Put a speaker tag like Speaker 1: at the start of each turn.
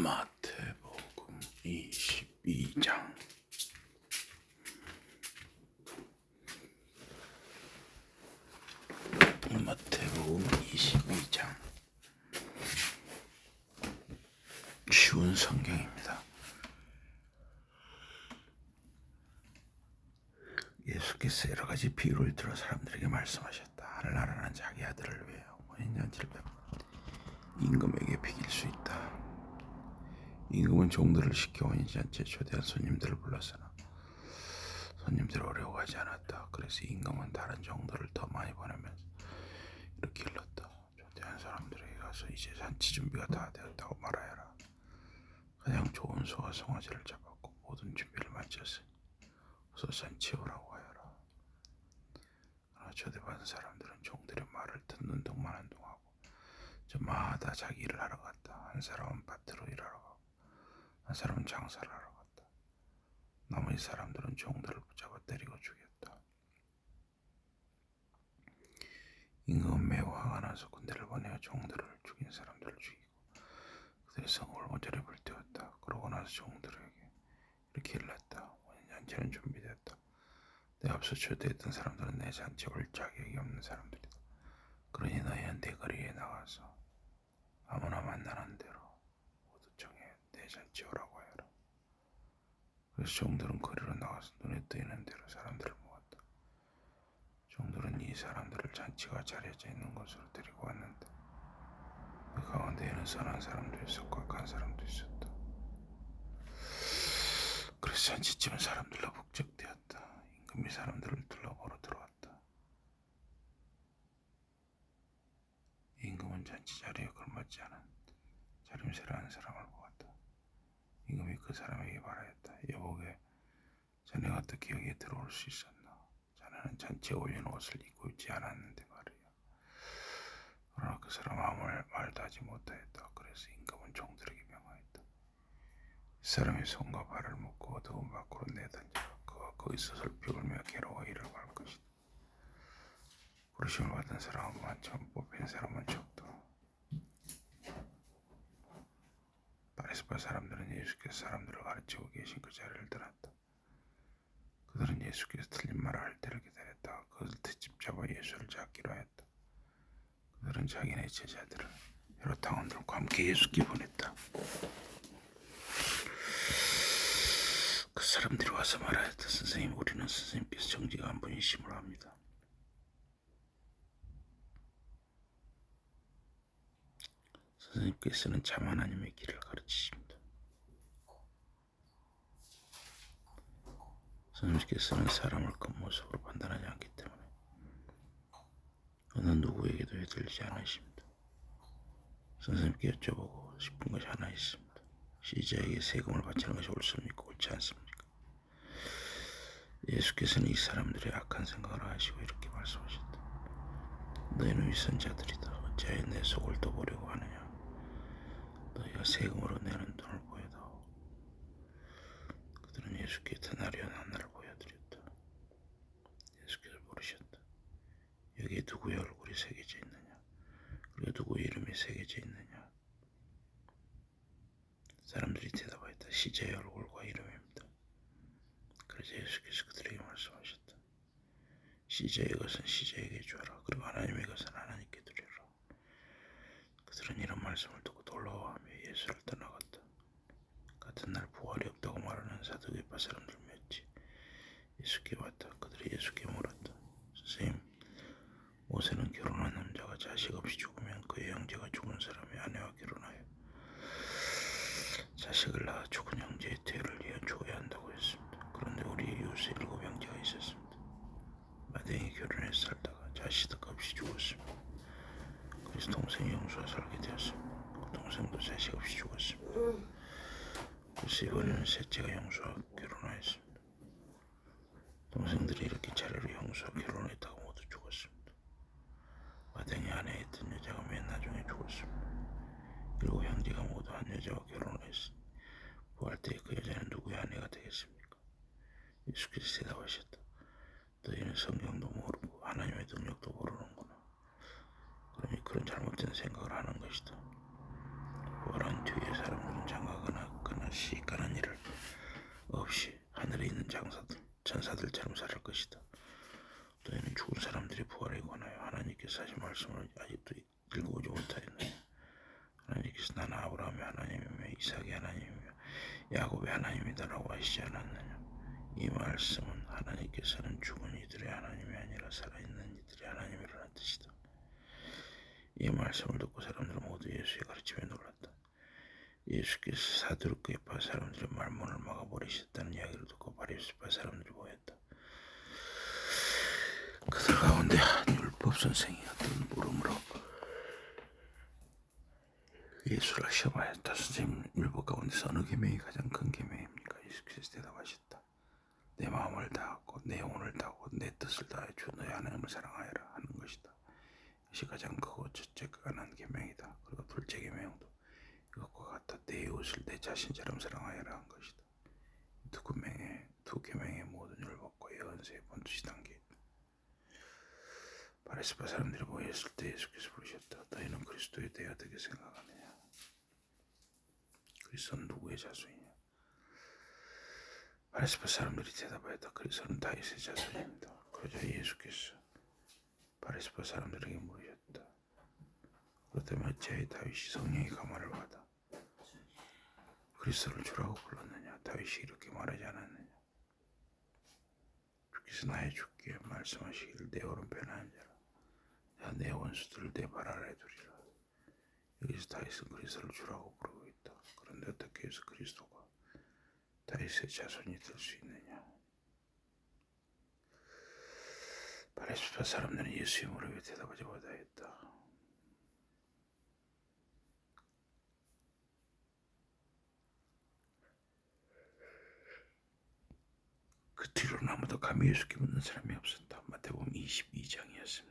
Speaker 1: 마태복음 22장. 마태복음 22장. 쉬운 성경입니다. 예수께서 여러 가지 비유를 들어 사람들에게 말씀하셨다. 하늘나라는 자기 아들을 위하여 원인잔치를 베풀어 임금에게 비길 수 있다. 임금은 종들을 시켜 원인잔치에 초대한 손님들을 불러서나 손님들이 어려워하지 않았다. 그래서 임금은 다른 종들을 더 많이 보내면서 이렇게 일렀다. 초대한 사람들에게 가서 이제 잔치 준비가 다 되었다고 말하여라. 가장 좋은 소와 송아지를 잡았고 모든 준비를 마쳤으니 어서 잔치에 오라고 하여라. 그러나 초대받은 사람들은 종들의 말을 듣는 동만 한동하고 저마다 자기 일을 하러 갔다. 한 사람은 밭으로 일하러 가고 한 사람은 장사를 하러 갔다. 나머지 사람들은 종들을 붙잡아 때리고 죽였다. 임금은 매우 화가 나서 군대를 보내어 종들을 죽인 사람들을 죽이고 그들의 성을 모조리 불태웠다. 그러고 나서 종들에게 이렇게 일렀다. 원인잔치는 준비됐다. 내 앞서 초대했던 사람들은 내 잔치에 올 자격이 없는 사람들이다. 그러니 너희는 내 거리에 나가서 아무나 만나는 대로 모두 정해 내 잔치에 오라고 하여라. 그래서 종들은 거리로 나가서 눈에 띄는 대로 사람들을 모았다. 종들은 이 사람들을 잔치가 차려져 있는 곳으로 데리고 왔는데 그 가운데에는 선한 사람도 있었고 악한 사람도 있었다. 그래서 잔치집은 사람들로 북적대었다. 임금이 사람들을 둘러보러 들어왔다. 임금은 잔치 자리에 걸맞지 않은 자림새를 한 사람을 보았다. 임금이 그 사람에게 말하였다. 여보게, 자네가 어떻게 여기에 들어올 수 있었나? 자네는 잔치에 올리는 옷을 입고 있지 않았는데 말이야. 그러나 그 사람 아무 말도 하지 못하였다. 그래서 임금은 종들에게 명하였다. 이 사람의 손과 발을 묶고 어두운 밖으로 내던지라. 그가 거기서 슬피 울며 괴로워 일을 할 것이다. 부르심을 받은 사람은 많지만 뽑힌 사람은 적다. 바리새파 사람들은 예수께서 사람들을 가르치고 계신 그 자리를 떠났다. 그들은 예수께서 틀린 말을 할 때를 기다렸다가 그것을 트집 잡아 예수를 잡기로 하였다. 그들은 자기네 제자들을 헤롯 당원들과 함께 예수께 보냈다. 그 사람들이 와서 말하였다. 선생님, 우리는 선생님께서 정직한 한 분이심으로 합니다. 선생님께서는 참 하나님의 길을 가르치십니다. 선생님께서는 사람을 겉모습으로 판단하지 않기 때문에 어느 누구에게도 해들지 않으십니다. 선생님께 여쭤보고 싶은 것이 하나 있습니다. 시자에게 세금을 바치는 것이 옳습니까? 옳지 않습니까? 예수께서는 이 사람들의 악한 생각을 아시고 이렇게 말씀하셨다. 너희는 위선자들이다. 어찌하여 내 속을 떠보려고 하느냐? 너희가 세금으로 내는 돈을 보여다오. 그들은 예수께 드나리온 하나를 보여드렸다. 예수께서 물으셨다. 여기에 누구의 얼굴이 새겨져 있느냐? 그리고 누구의 이름이 새겨져 있느냐? 사람들이 대답하였다. 시자의 얼굴과 이름입니다. 그래서 예수께서 그들에게 말씀하셨다. 시자의 것은 시자에게 주어라. 그리고 하나님의 것은 하나님께 드리라. 그들은 이런 말씀을 듣고 놀라워하며 예수를 떠나갔다. 같은 날 부활이 없다고 말하는 사두개파 사람들 몇이 예수께 왔다. 그들이 예수께 물었다. 선생님, 모세는 결혼한 남자가 자식 없이 죽으면 그의 형제가 죽은 사람의 아내와 결혼하여 자식을 낳아 죽은 형제의 퇴를 이어주어야 한다고 했습니다. 그런데 우리 이웃에 7 형제가 있었습니다. 마당에 결혼해서 살다가 자식 없이 죽었습니다. 그래서 동생이 형수와 살게 되었습니다. 그 동생도 자식 없이 죽었습니다. 그래서 이번에는 셋째가 형수와 결혼하였습니다. 동생들이 이렇게 차례로 형수와 결혼했다고 모두 죽었습니다. 마당에 아내에 있던 여자가 맨 나중에 죽었습니다. 7 형제가 모두 한 여자와 결혼을 했으니 부활 때 그 여자는 누구의 아내가 되겠습니까? 예수께서 대답하셨다. 너희는 성경도 모르고 하나님의 능력도 모르는구나. 그러니 그런 잘못된 생각을 하는 것이다. 부활한 뒤에 사람들은 장가거나 거나 시가는 일을 없이 하늘에 있는 천사들처럼 살 것이다. 너희는 죽은 사람들이 부활에 관하여 하나님께서 하신 말씀을 아직도 읽어보지 못하였느냐. 하나님께서 나는 아브라함의 하나님이며 이삭의 하나님이며 야곱의 하나님이다라고 하시지 않았느냐. 이 말씀은 하나님께서는 죽은 이들의 하나님이 아니라 살아있는 이들의 하나님이라는 뜻이다. 이 말씀을 듣고 사람들은 모두 예수의 가르침에 놀랐다. 예수께서 사두르게파 사람들의 말문을 막아버리셨다는 이야기를 듣고 바리새파 사람들이 모였다. 그들 가운데 한 율법 선생이었던 물음으로 예수를 시험하였다. 선생님, 율법 가운데서 어느 계명이 가장 큰 계명입니까? 예수께서 대답하셨다. 내 마음을 다하고 내 영혼을 다하고 내 뜻을 다하여 주 너의 하나님을 사랑하여라 하는 것이다. 이것이 가장 크고 첫째가 가난 계명이다. 그리고 둘째 계명도 이것과 같아 내 이웃을 내 자신처럼 사랑하여라 한 것이다. 두 계명의 모든 율법과 예언서의 본뜻이 담겨 있다. 바리새파 사람들이 모였을 때 예수께서 부르셨다. 너희는 그리스도에 대해 어떻게 생각하느냐? 그리스도는 누구의 자손이냐? 바리새파 사람들이 대답하였다. 그리스도는 다윗의 자손입니다. 그러자 예수께서 바리새파 사람들에게 물으셨다. 그렇다면 어찌하여 다윗이 성령의 감화를 받아 그리스도를 주라고 불렀느냐? 다윗이 이렇게 말하지 않았느냐? 주께서 나의 주께 말씀하시기를 내 오른편에 앉아라. 내가 내 원수들을 내 발 아래에 두리라. 여기서 다윗은 그리스도를 주라고 부르고 있다. 그런데 어떻게 해서 그리스도가 다윗의 자손이 될 수 있느냐? 바리새파 사람들은 예수의 무릎에 대답하지 못하였다. 그 뒤로는 아무도 감히 예수께 묻는 사람이 없었다. 마태복음 22장이었습니다.